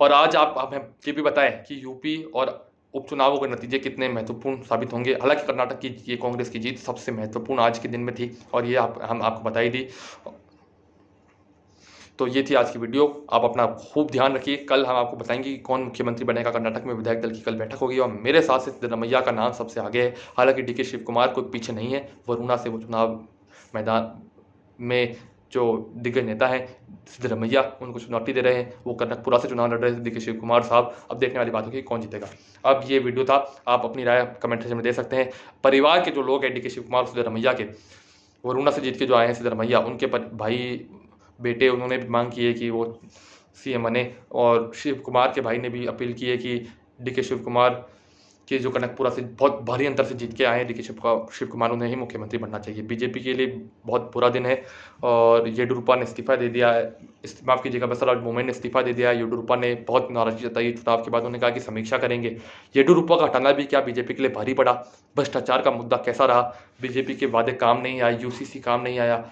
और आज आप हमें ये भी बताएं कि यूपी और उपचुनावों के नतीजे कितने महत्वपूर्ण साबित होंगे। हालांकि कर्नाटक की ये कांग्रेस की जीत सबसे महत्वपूर्ण आज के दिन में थी और ये हम आपको बताई दी। तो ये थी आज की वीडियो। आप अपना खूब ध्यान रखिए। कल हम आपको बताएंगे कि कौन मुख्यमंत्री बनेगा। कर्नाटक में विधायक दल की कल बैठक होगी और मेरे साथ से सिद्धरमैया का नाम सबसे आगे है। हालांकि डीके शिव कुमार कोई पीछे नहीं है। वरुणा से वो चुनाव मैदान में जो दिग्गज नेता हैं सिद्धरमैया उनको चुनौती दे रहे हैं। वो कनकपुरा से चुनाव लड़ रहे थे डीके शिव कुमार साहब। अब देखने वाली बात होगी कौन जीतेगा। अब ये वीडियो था, आप अपनी राय कमेंट सेक्शन में दे सकते हैं। परिवार के जो लोग हैं डीके शिव कुमार और सिद्धरमैया के, वरुणा से जीत के जो आए हैं सिद्धरमैया, उनके भाई बेटे उन्होंने भी मांग की है कि वो सीएम बने और शिव कुमार के भाई ने भी अपील की है कि डीके शिव कुमार कि जो कनकपुरा से बहुत भारी अंतर से जीत के आए हैं डी के शिव कुमार, उन्हें ही मुख्यमंत्री बनना चाहिए। बीजेपी के लिए बहुत बुरा दिन है और येडियुरप्पा ने इस्तीफा दे दिया है, माफ़ कीजिएगा, बसवराज बोम्मई ने इस्तीफा दे दिया है। येडियुरप्पा ने बहुत नाराजगी जताई चुनाव के बाद, उन्होंने कहा कि समीक्षा करेंगे। येडियुरप्पा का हटाना भी क्या बीजेपी के लिए भारी पड़ा। भ्रष्टाचार का मुद्दा कैसा रहा, बीजेपी के वादे काम नहीं आए, यूसीसी काम नहीं आया,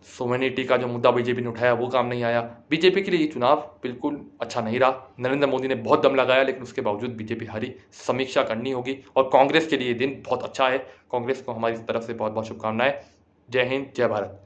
सोवेनिटी का जो मुद्दा बीजेपी ने उठाया वो काम नहीं आया। बीजेपी के लिए ये चुनाव बिल्कुल अच्छा नहीं रहा। नरेंद्र मोदी ने बहुत दम लगाया लेकिन उसके बावजूद बीजेपी हारी। समीक्षा करनी होगी और कांग्रेस के लिए ये दिन बहुत अच्छा है। कांग्रेस को हमारी तरफ से बहुत बहुत शुभकामनाएं। जय हिंद, जय भारत।